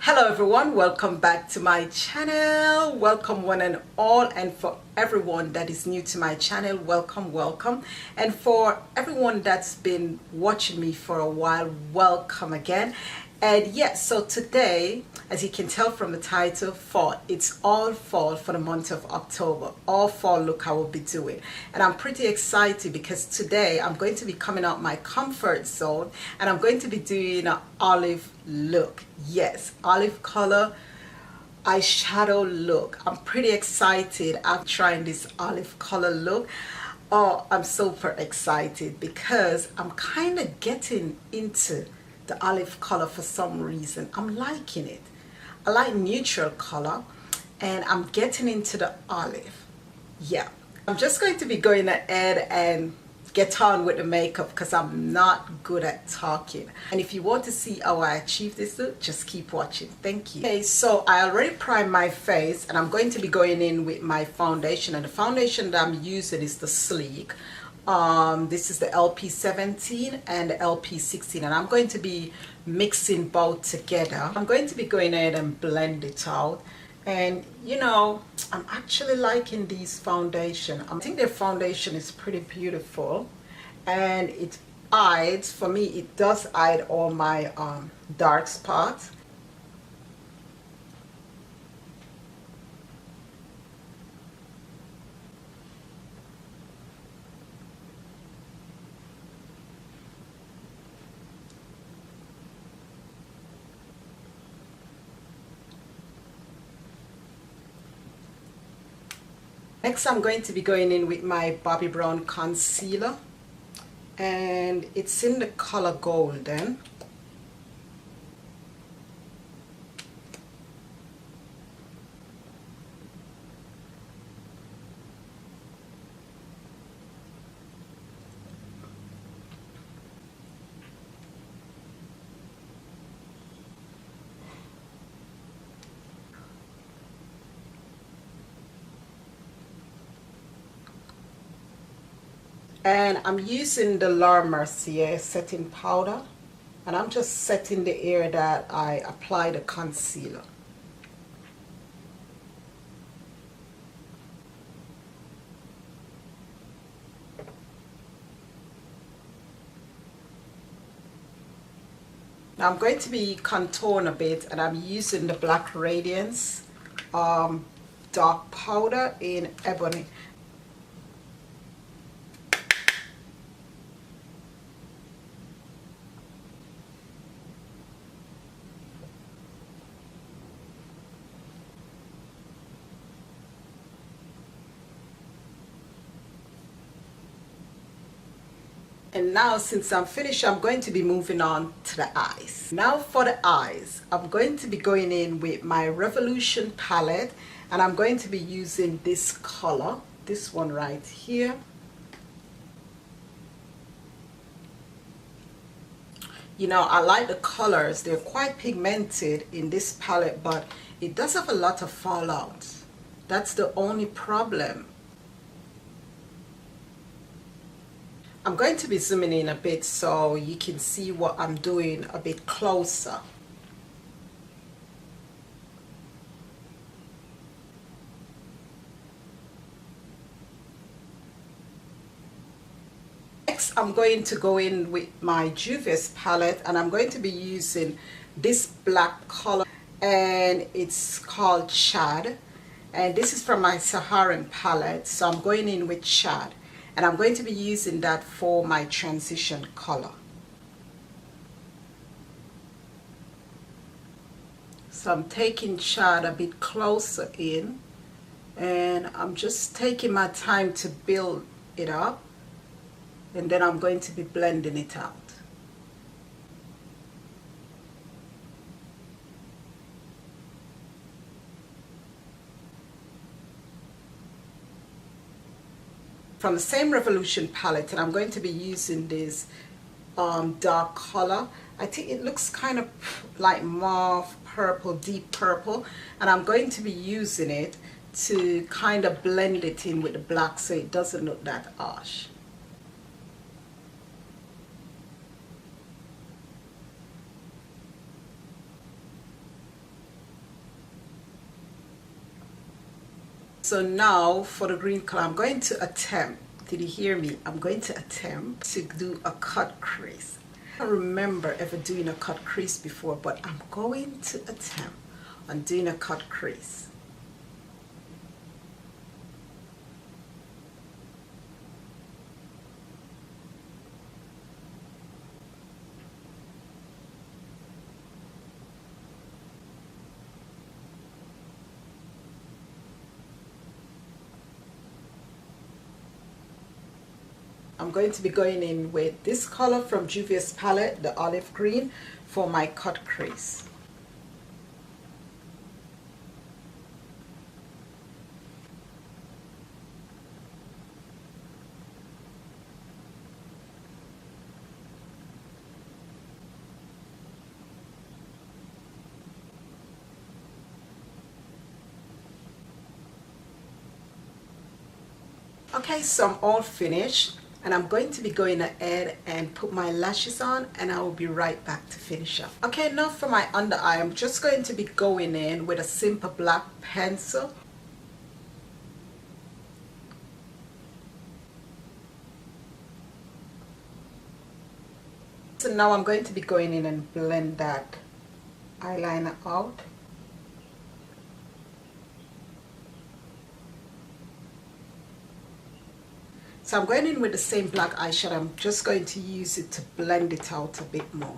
Hello everyone, welcome back to my channel. Welcome one and all, and for everyone that is new to my channel, welcome, and for everyone that's been watching me for a while, welcome again. And yes, so today, as you can tell from the title, fall. It's all fall for the month of October. All fall look I will be doing. And I'm pretty excited because today I'm going to be coming out my comfort zone and I'm going to be doing an olive look. Yes, olive color eyeshadow look. I'm pretty excited. I'm trying this olive color look. Oh, I'm super excited because I'm kind of getting into the olive color for some reason. I'm liking it. I like neutral color and I'm getting into the olive. Yeah, I'm just going to be going ahead and get on with the makeup because I'm not good at talking. And if you want to see how I achieve this look, just keep watching. Thank you. Okay, so I already primed my face and I'm going to be going in with my foundation, and the foundation that I'm using is the Sleek. This is the LP17 and the LP16, and I'm going to be mixing both together. I'm going to be going ahead and blend it out. And you know, I'm actually liking these foundation. I think their foundation is pretty beautiful, and it hides, for me it does hide all my dark spots. Next, I'm going to be going in with my Bobbi Brown concealer, and it's in the color Golden. And I'm using the La Mercier setting powder, and I'm just setting the area that I apply the concealer. Now I'm going to be contouring a bit, and I'm using the Black Radiance dark powder in Ebony. And now, since I'm finished, I'm going to be moving on to the eyes. Now for the eyes, I'm going to be going in with my Revolution palette, and I'm going to be using this color, this one right here. You know, I like the colors. They're quite pigmented in this palette, but it does have a lot of fallout. That's the only problem. I'm going to be zooming in a bit so you can see what I'm doing a bit closer. Next, I'm going to go in with my Juvia's palette, and I'm going to be using this black color, and it's called Shad, and this is from my Saharan palette, so I'm going in with Shad. And I'm going to be using that for my transition color. So I'm taking Shad a bit closer in, and I'm just taking my time to build it up, and then I'm going to be blending it out. From the same Revolution palette, and I'm going to be using this dark color. I think it looks kind of like mauve purple, deep purple, and I'm going to be using it to kind of blend it in with the black so it doesn't look that harsh. So now for the green color, I'm going to attempt, did you hear me? I'm going to attempt to do a cut crease. I don't remember ever doing a cut crease before, but I'm going to attempt on doing a cut crease. I'm going to be going in with this color from Juvia's palette, the olive green, for my cut crease. Okay, so I'm all finished, and I'm going to be going ahead and put my lashes on, and I will be right back to finish up. Okay, now for my under eye, I'm just going to be going in with a simple black pencil. So now I'm going to be going in and blend that eyeliner out. So I'm going in with the same black eyeshadow. I'm just going to use it to blend it out a bit more.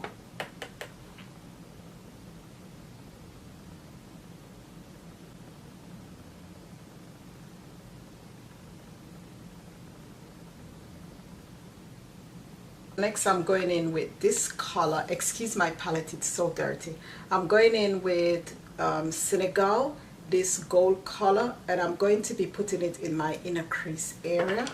Next I'm going in with this color. Excuse my palette, it's so dirty. I'm going in with Senegal, this gold color, and I'm going to be putting it in my inner crease area.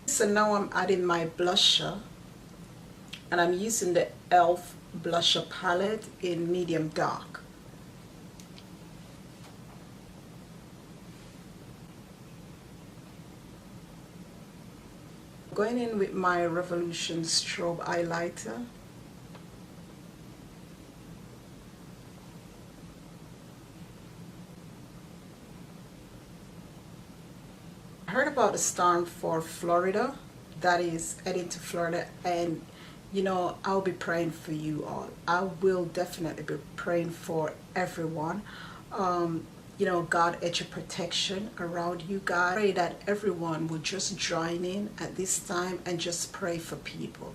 So now I'm adding my blusher, and I'm using the e.l.f. blusher palette in medium dark. Going in with my Revolution strobe highlighter. I heard about the storm for Florida that is heading to Florida, and you know, I'll be praying for you all. I will definitely be praying for everyone. You know, God, edge of protection around you guys. Pray that everyone will just join in at this time and just pray for people.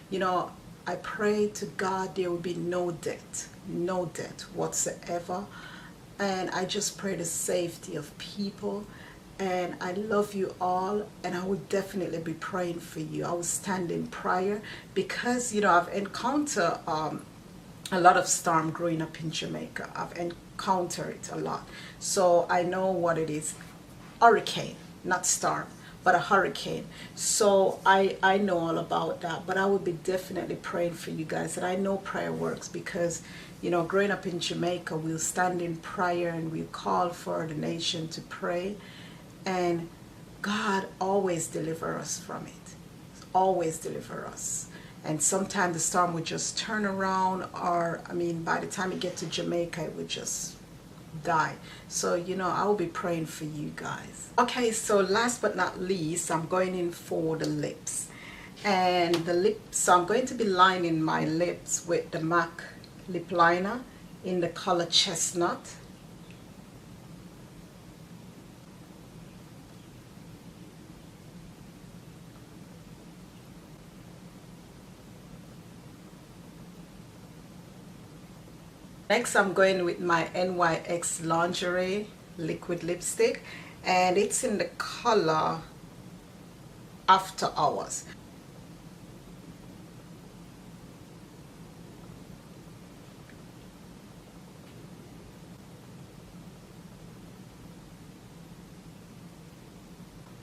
You know, I pray to God there will be no death whatsoever. And I just pray the safety of people. And I love you all, and I will definitely be praying for you. I will stand in prayer because, you know, I've encountered a lot of storm growing up in Jamaica. I've encountered it a lot. So I know what it is. Hurricane, not storm, but a hurricane. So I know all about that, but I will be definitely praying for you guys. And I know prayer works because, you know, growing up in Jamaica, we'll stand in prayer and we'll call for the nation to pray. And God always deliver us from it. Always deliver us. And sometimes the storm would just turn around, or I mean, by the time it get to Jamaica, it would just die. So, you know, I will be praying for you guys. Okay, so last but not least, I'm going in for the lips. And the lips, so I'm going to be lining my lips with the MAC lip liner in the color Chestnut. Next, I'm going with my NYX Lingerie liquid lipstick, and it's in the color After Hours.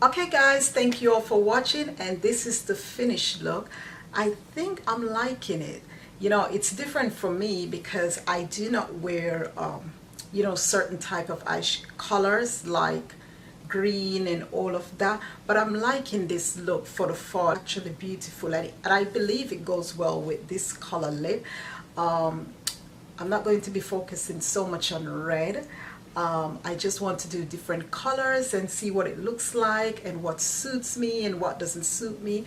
Okay guys, thank you all for watching, and this is the finished look. I think I'm liking it. You know, it's different for me because I do not wear, you know, certain type of colors like green and all of that, but I'm liking this look for the fall. Actually beautiful, and I believe it goes well with this color lip. I'm not going to be focusing so much on red. I just want to do different colors and see what it looks like and what suits me and what doesn't suit me.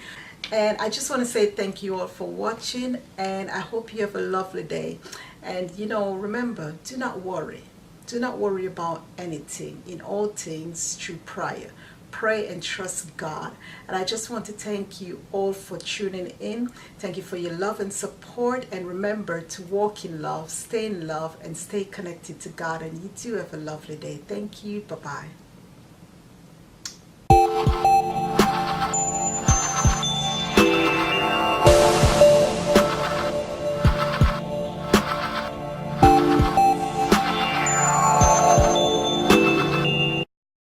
And I just want to say thank you all for watching, and I hope you have a lovely day. And you know, remember, do not worry. Do not worry about anything. In all things, through prayer. Pray and trust God. And I just want to thank you all for tuning in. Thank you for your love and support. And remember to walk in love, stay in love, and stay connected to God. And you too have a lovely day. Thank you. Bye-bye.